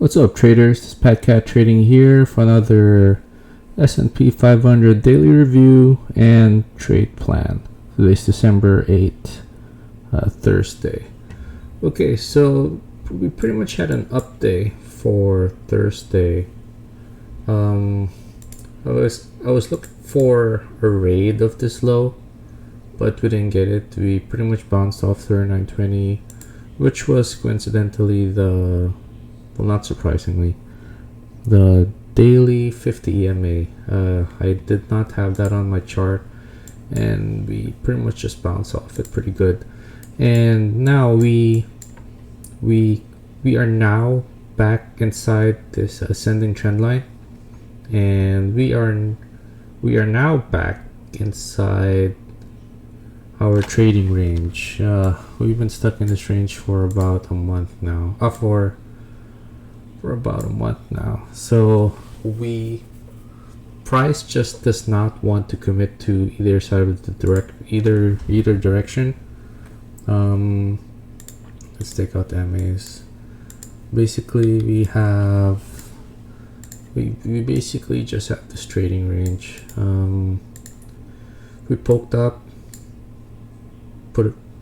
What's up, traders? This is Patkat.trading here for another S&P 500 daily review and trade plan. Today's December 8th, Thursday. Okay, so we pretty much had an update for Thursday. I was looking for a raid of this low, but we didn't get it. We pretty much bounced off 39.20, which was coincidentally well, not surprisingly, the daily 50 EMA. I did not have that on my chart, and we pretty much just bounced off it pretty good. And now we are now back inside this ascending trend line, and we are now back inside our trading range. We've been stuck in this range for about a month now. For about a month now. So price just does not want to commit to either side of the either direction. Let's take out the MAs. Basically we basically just have this trading range. We poked up,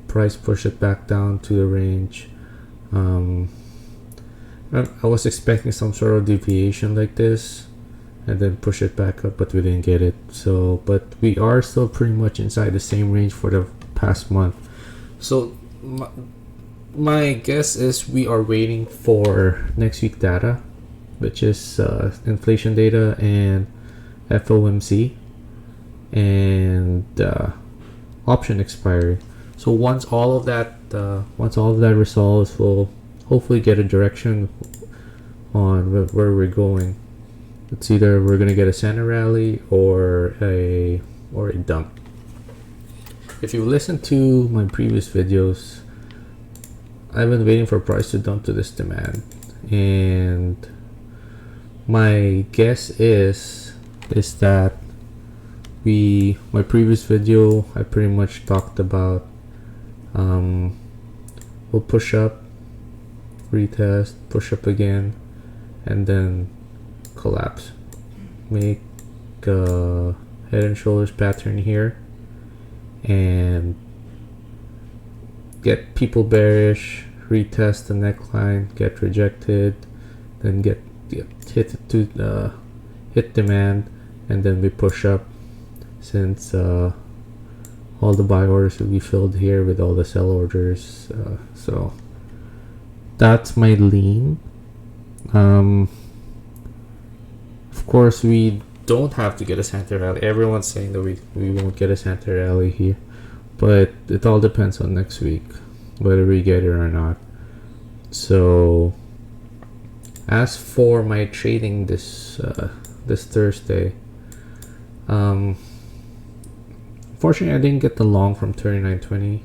push it back down to the range. I was expecting some sort of deviation like this and then push it back up, but we didn't get it. So, but we are still pretty much inside the same range for the past month. So my guess is we are waiting for next week data, which is inflation data and FOMC and option expiry. So once all of that resolves, we'll hopefully get a direction on where we're going. It's either we're gonna get a center rally or a dump. If you listen to my previous videos, I've been waiting for price to dump to this demand, and my guess is that my previous video I pretty much talked about we'll push up, retest, push up again, and then collapse, make a head and shoulders pattern here and get people bearish, retest the neckline, get rejected, then get hit demand, and then we push up, since all the buy orders will be filled here with all the sell orders. So that's my lean. Of course, we don't have to get a center rally. Everyone's saying that we won't get a center rally here, but it all depends on next week whether we get it or not. So as for my trading this Thursday, unfortunately I didn't get the long from 39.20.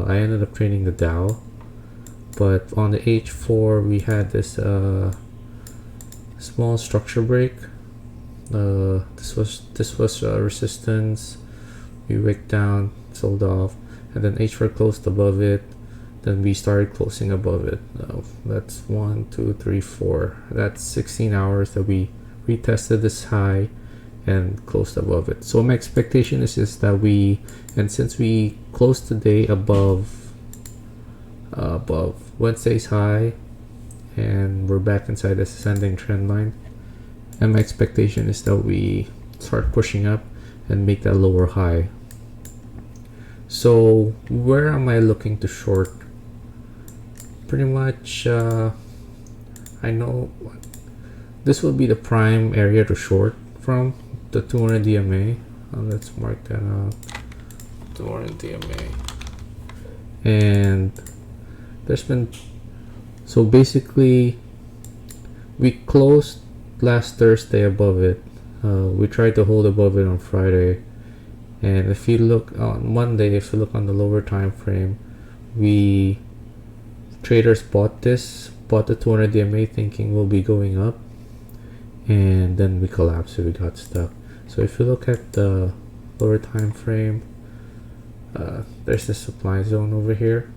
I ended up trading the Dow. But on the H4 we had this small structure break. This was resistance. We wicked down, sold off, and then H4 closed above it. Then we started closing above it. That's 1, 2, 3, 4. That's 16 hours that we retested this high and closed above it. So my expectation is that since we closed today above Wednesday's high, and we're back inside this ascending trend line, and my expectation is that we start pushing up and make that lower high. So where am I looking to short? Pretty much I know this will be the prime area to short from, the 200 DMA. Let's mark that out, 200 DMA. And so basically we closed last Thursday above it. We tried to hold above it on Friday, and if you look on Monday, if you look on the lower time frame, traders bought the 200 DMA thinking we'll be going up, and then we collapsed, so we got stuck. So if you look at the lower time frame, there's the supply zone over here.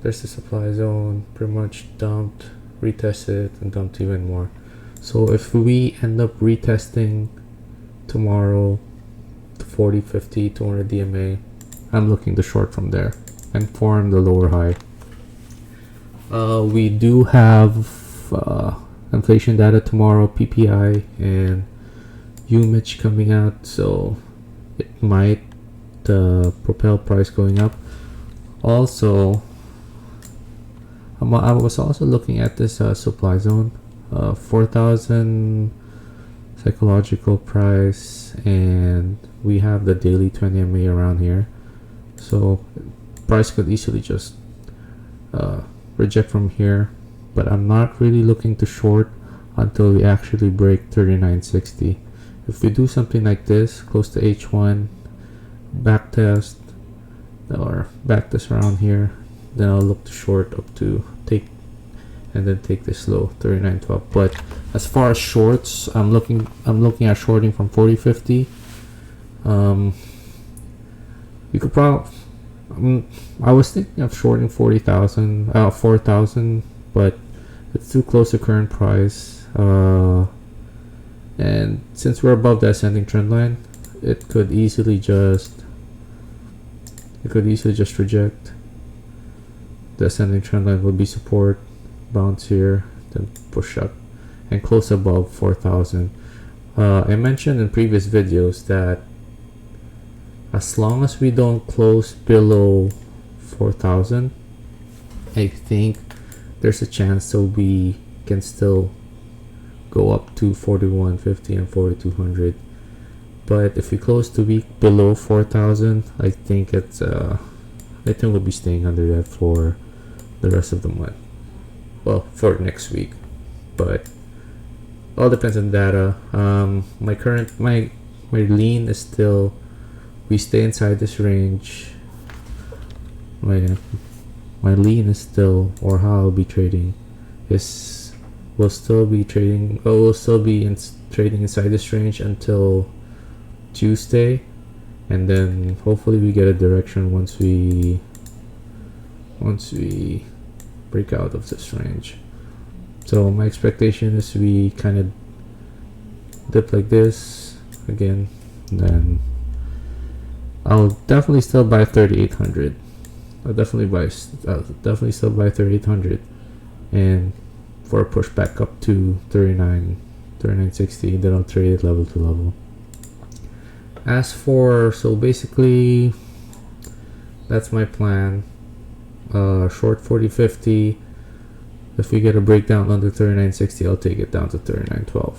there's the supply zone, pretty much dumped, retested, and dumped even more. So if we end up retesting tomorrow to 40, 50, 200 DMA, I'm looking to short from there and form the lower high. We do have inflation data tomorrow, PPI and UMich coming out, so it might propel price going up. Also, I was also looking at this supply zone, 4,000 psychological price, and we have the daily 20 MA around here, so price could easily just reject from here, but I'm not really looking to short until we actually break 39.60. If we do something like this, close to H1, backtest or backtest around here, then I'll look to short up to take this low 39.12. But as far as shorts, I'm looking at shorting from 40.50. You could probably I was thinking of shorting 4,000, but it's too close to current price, and since we're above the ascending trend line, it could easily just reject. The ascending trend line will be support, bounce here, then push up and close above 4,000. I mentioned in previous videos that as long as we don't close below 4,000, I think there's a chance that we can still go up to 41.50 and 4,200. But if we close the week below 4,000, I think we'll be staying under that for the rest of the month. Well, for next week, but all depends on data. My lean is still, we stay inside this range. My lean is still, or how I'll be trading is, we'll still be trading inside this range until Tuesday, and then hopefully we get a direction once we break out of this range. So my expectation is we kind of dip like this again, and then I'll definitely still buy 3,800. I'll definitely still buy 3,800, and for a push back up to 39.60, then I'll trade it level to level. So basically that's my plan. Short 40.50. If we get a breakdown under 39.60, I'll take it down to 39.12.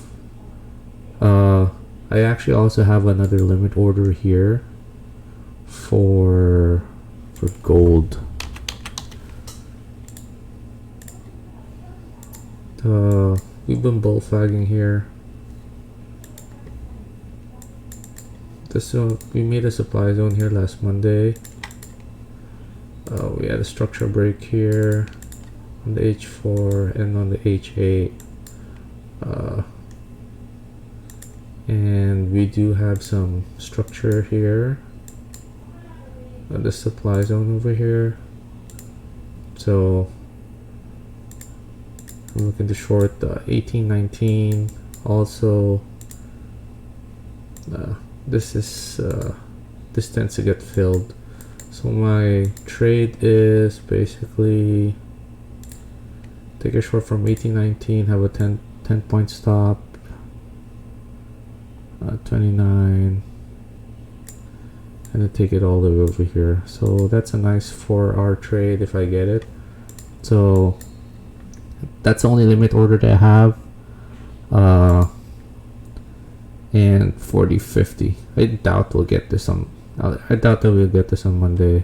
I actually also have another limit order here for gold. We've been bull flagging here. We made a supply zone here last Monday. We had a structure break here on the H4 and on the H8, and we do have some structure here on the supply zone over here, so I'm looking to short 18.19. Also, this tends to get filled, so my trade is basically take a short from 18.19, have a 10 point stop, 29, and then take it all the way over here. So that's a nice 4-hour trade if I get it. So that's the only limit order that I have. And 40.50. I doubt we'll get this on. I doubt that we'll get this on Monday.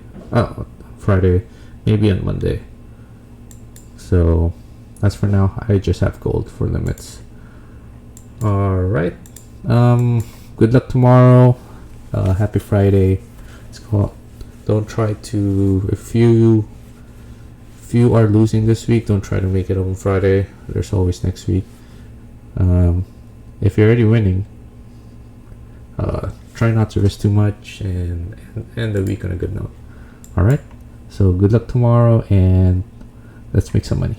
Friday, maybe on Monday. So as for now, I just have gold for limits. All right. Good luck tomorrow. Happy Friday. Don't try to, if you are losing this week, don't try to make it on Friday. There's always next week. If you're already winning, try not to risk too much and end the week on a good note. All right. So good luck tomorrow, and let's make some money.